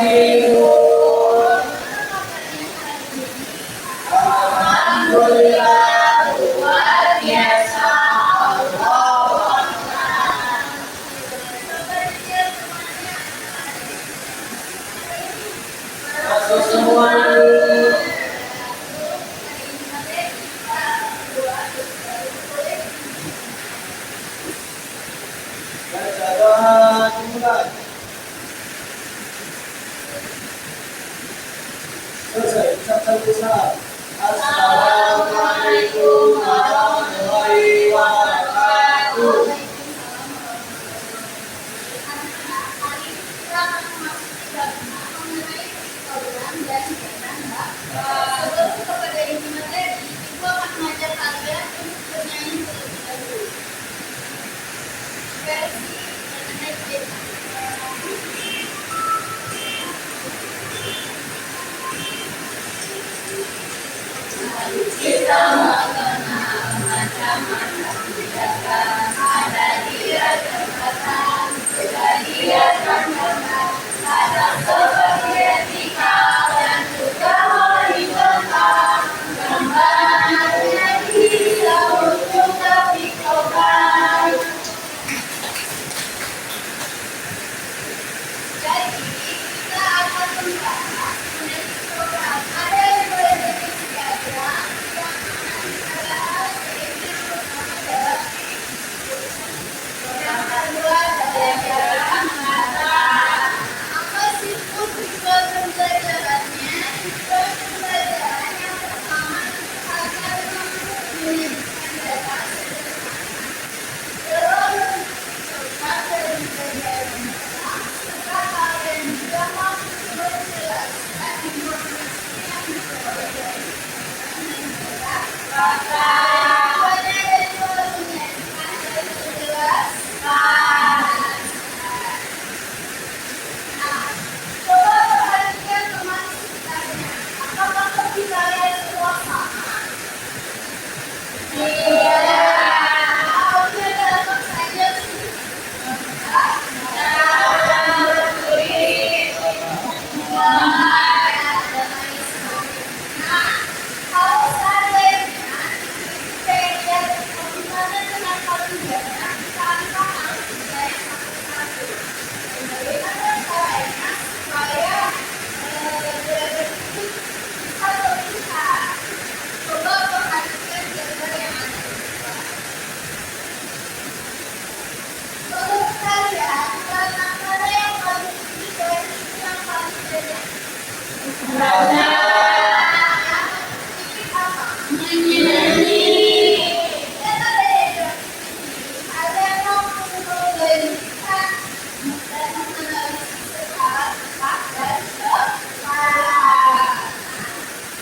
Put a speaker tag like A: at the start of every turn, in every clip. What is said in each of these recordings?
A: Alhamdulillah luar biasa. Masuk semua. Baca doa dimulai. Selesai, ucapkan salam. Assalamualaikum warahmatullahi wabarakatuh.
B: Sebelum kepada inti materi, Ibu akan mengajar kalian untuk bernyanyi terlebih dahulu. Versi mengenai kita mengenal macam-macam kebijakan, ada dia tempatan, kejadian terkenal, ada seperti etika dan juga horizontal, gambarannya bisa untuk dipikirkan. Jadi kita akan membahas mengenai program. Ada yang boleh definisi aja. Yang kedua adalah mengajar. Apa sih tujuan pembelajarannya? Tujuan pembelajaran yang pertama agar menunjukkan data sederhana. Terus coba dari pembelajaran serta kalian juga mampu menjelaskan informasi yang diperoleh.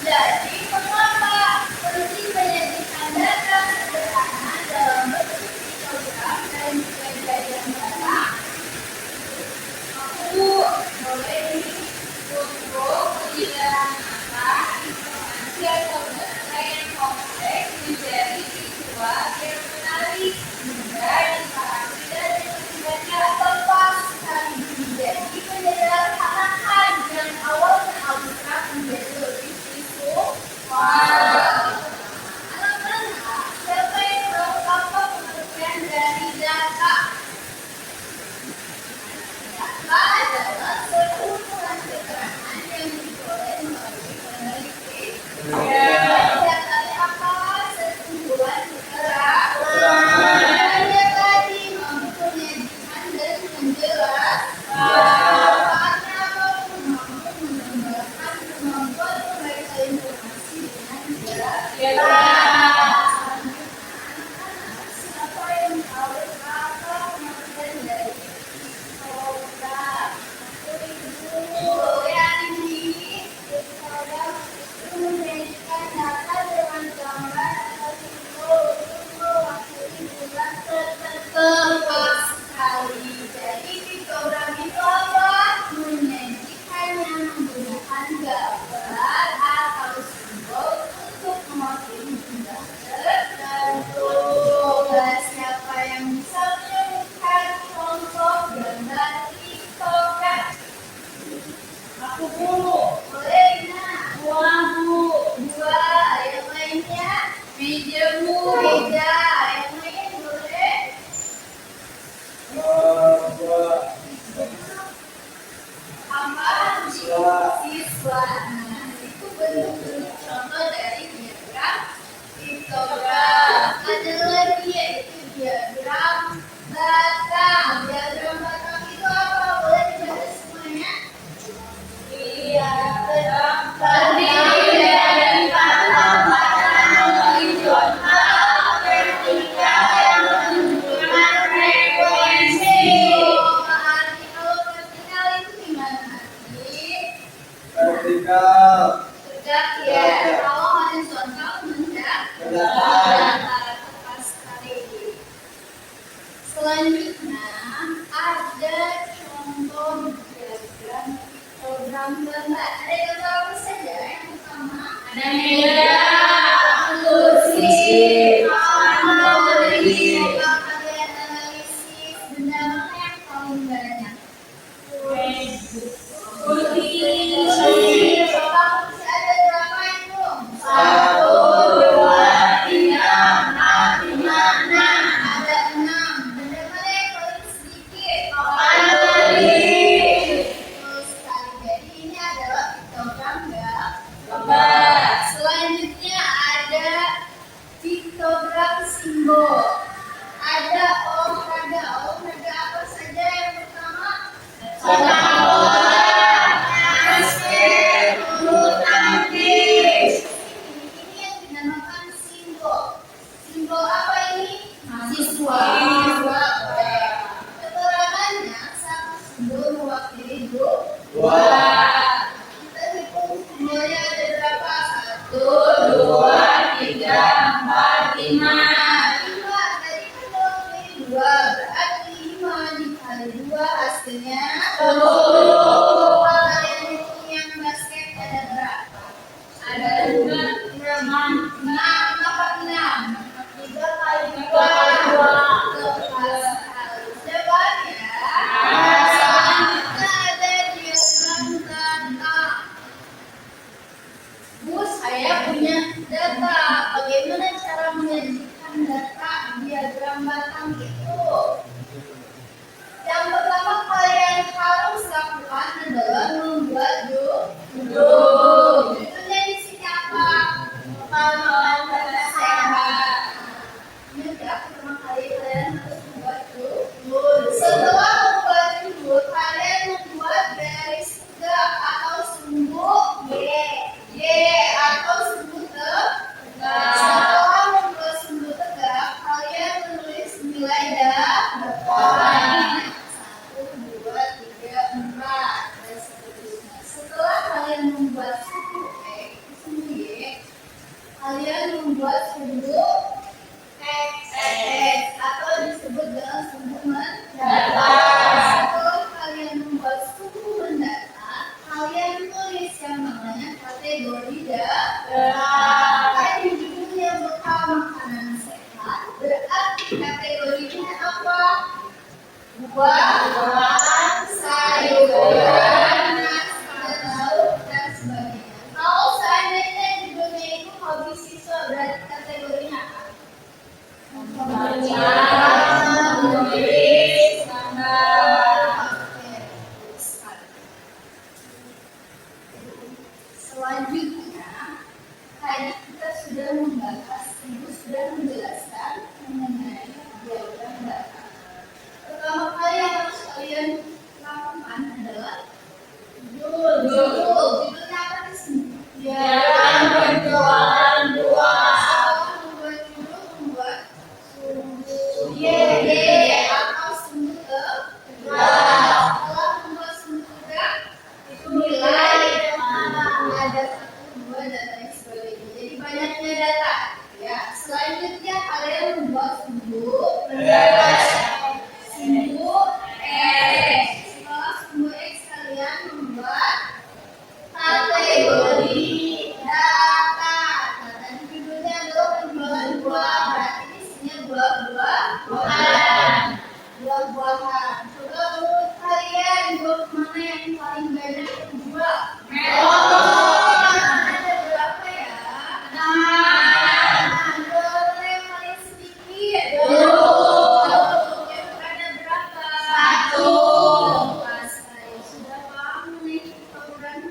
B: Jadi, mengapa penting menyajikan data sederhana dalam bentuk program dan juga kejadian data? Aku boleh untuk tidak
A: siswa.
B: Siswa. Nah, itu bentuk-bentuk contoh dari diagram piktogram. Ada lagi yaitu diagram batang. Diagram batang itu apa? Boleh dibahas semuanya? Diagram terdiri dari batang-batang horizontal, vertikal yang menunjukkan frekuensi. Arti kalau vertikal itu gimana?
A: Vertikal.
B: Tegak ya. Kalau horizontal mendatar. Tepas sekali. Selanjutnya ada contoh diagram program gambar. Ada gambar apa saja? Yang pertama ada meja, kursi, memori, bagian analisis, benda mana yang paling banyak? Kursi. Coba kursi ada berapa itu? 1, 2, 3, 4, 5, 6. Ada 6. Benda mana yang paling sedikit? Kalori. Betul sekali. Jadi ini adalah piktogram gambar. Selanjutnya ada piktogram simbol. Ada olahraga. Olahraga apa saja yang pertama? Sepak bola, basket, bulu tangkis. Ini yang dinamakan simbol. Simbol apa ini? Mahasiswa. Keterangannya satu simbol mewakili dua. Kita hitung simbolnya ada berapa? 1, 2, 3, 4, 5. 5 tadi kan mewakili 2. Berarti 5 dikali 2 hasilnya 10. Kalian hitung yang basket ada berapa? Ada 6. 6. 3 kali 2. Tepat sekali. Jawabannya. Selanjutnya ada diagram data. Bu, saya punya data. Bagaimana cara menyajikan data diagram batang itu? Yang pertama kalian harus lakukan adalah membuat judul. Judulnya isinya apa? Makanan sehat. Ini udah pertama kali kalian harus membuat judul. Setelah membuat judul, kalian membuat garis tegak atau sumbu Y atau sumbu tegak. Setelah membuat sumbu tegak, kalian menulis nilai dapat. 1, 2, 3, 4 dan seterusnya. Setelah kalian membuat sumbu Y, kalian membuat sumbu X atau disebut dengan sumbu mendatar. Setelah kalian membuat sumbu mendatar, kalian tulis yang namanya kategori datar. Tadi judulnya bekal makanan sehat, berarti kategorinya apa? Buah-buahan, sayuran, nasi dan lauk dan sebagainya. Kalau seandainya judulnya itu hobi siswa, berarti kategorinya apa? Membaca, menulis, gambar. Oke, bagus sekali. Selanjutnya, tadi kita sudah membahas, ibu sudah menjelaskan mengenai diagram data. Pertama kali yang harus kalian lakukan adalah judul. Judulnya apa di sini? Diagram penjualan buah. Setelah membuat judul, membuat sumbu Y atau sumbu tegak. Setelah membuat sumbu tegak, itu nilai ada 1, 2 dan lain sebagainya. Jadi banyaknya data. Ya. Selanjutnya kalian membuat sumbu sumbu X. Setelah sumbu X kalian membuat kategori data. Nah, judulnya adalah penjualan buah. Berarti isinya buah-buahan. Coba menurut kalian buah mana yang paling banyak terjual? Melon. Ada berapa ya? 6. Buah mana yang paling sedikit? 2. Yang ada berapa? 1. Pas saya sudah paham nih program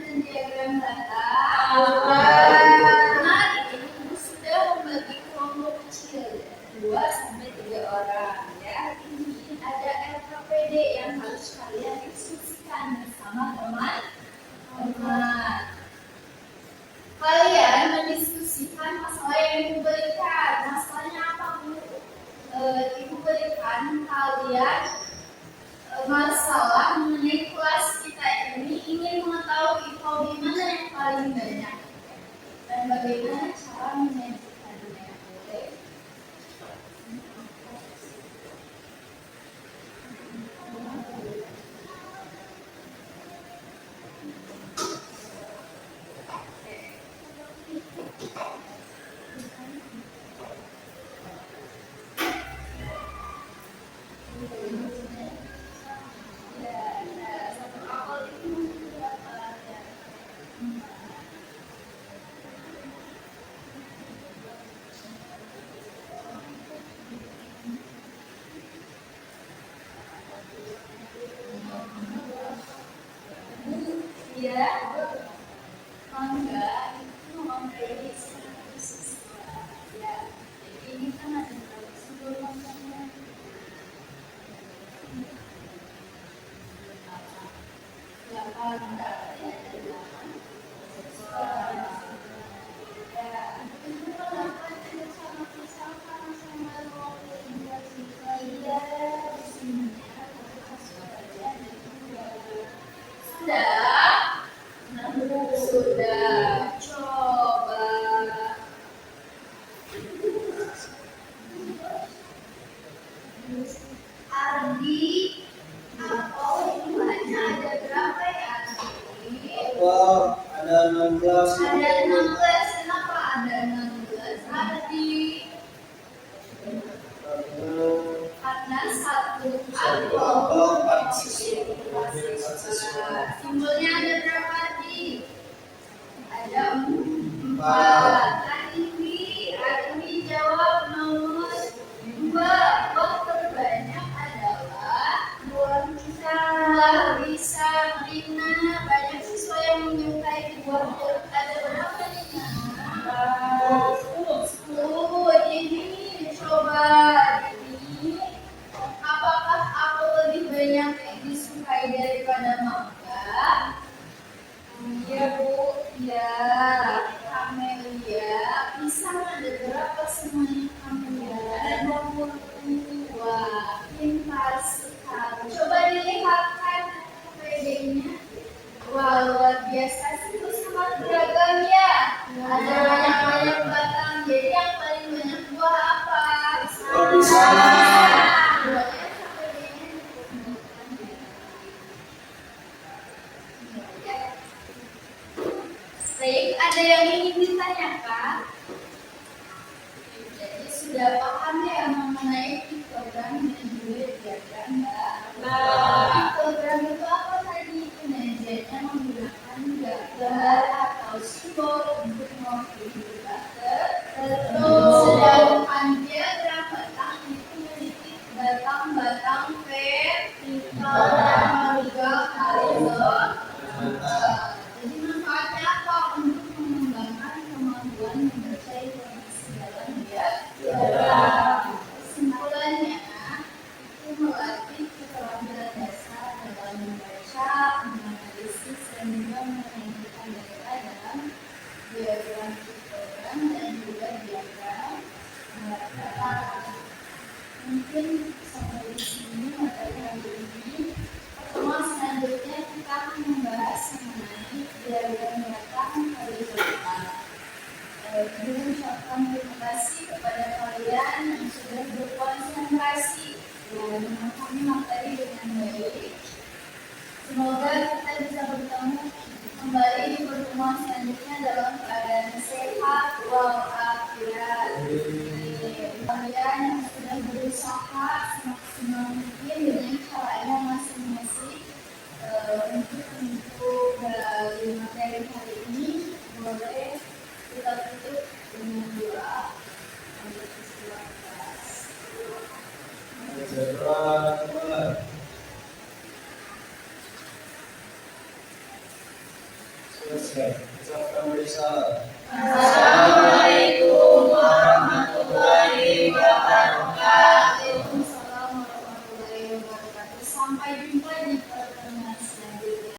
B: Iya, mangga itu memprediksi siswa. Ya, jadi ini kan ada berapa sebelum mangganya? 8, berapa ya? Ada 8. Ya, itu kenapa ada sama misalkan sama 22 siswa? Iya, di sini ada 2. Sudah? Sudah. Coba. Ardi, apel jumlahnya ada berapa ya, Ardi?
A: Apel ada 16.
B: Ada 16. Kenapa ada 16, Ardi? Karena satu apel
A: 4 siswa.
B: simbolnya ada berapa, Ardi? Ada 4. Ardi jawab nomor 2. Apel terbanyak adalah buah pisang. Rina, banyak siswa yang menyukai buah jeruk. Ada berapa, Rina? 10. Ini coba ini, apakah apel lebih banyak disukai daripada mangga? Iya, Bu. Ya, Kamelia. Pisang ada berapa semuanya, Kamelia? Ada 22. Pintar sekali. Coba dilihatkan PD-nya. Wah, luar biasa sih. Itu sangat beragam ya. Ada banyak-banyak batang. Jadi yang paling banyak buah apa?
A: Pisang.
B: Buahnya PD-nya disebutkan ya. Baik, ada yang ingin ditanyakan? Jadi sudah paham ya mengenai piktogram dan juga diagram, Mbak? Piktogram itu apa tadi? Penyajiannya menggunakan gambar atau simbol untuk menunjukkan tertentu. Sedangkan diagram batang itu memiliki batang-batang vertikal dan juga horizontal. Jadi manfaatnya apa? Untuk mengembangkan kemampuan membaca informasi dalam diagram. Kesimpulannya, itu melatih keterampilan dasar dalam membaca, menganalisis, dan juga menentukan data dalam diagram piktogram dan juga diagram batang. Mungkin sampai di sini materi hari ini. Pertemuan selanjutnya kita akan membahas mengenai diagram batang horizontal. Ibu ucapkan terima kasih kepada kalian yang sudah berkonsentrasi dan memahami materi dengan baik. Semoga kita bisa bertemu kembali di pertemuan selanjutnya dalam keadaan sehat walafiat. Kalian yang sudah berusaha semaksimal mungkin dengan caranya masing-masing untuk dari materi hari ini, boleh kita tutup dengan doa untuk peristiwa kelas.
A: Selesai. Ucapkan risalah.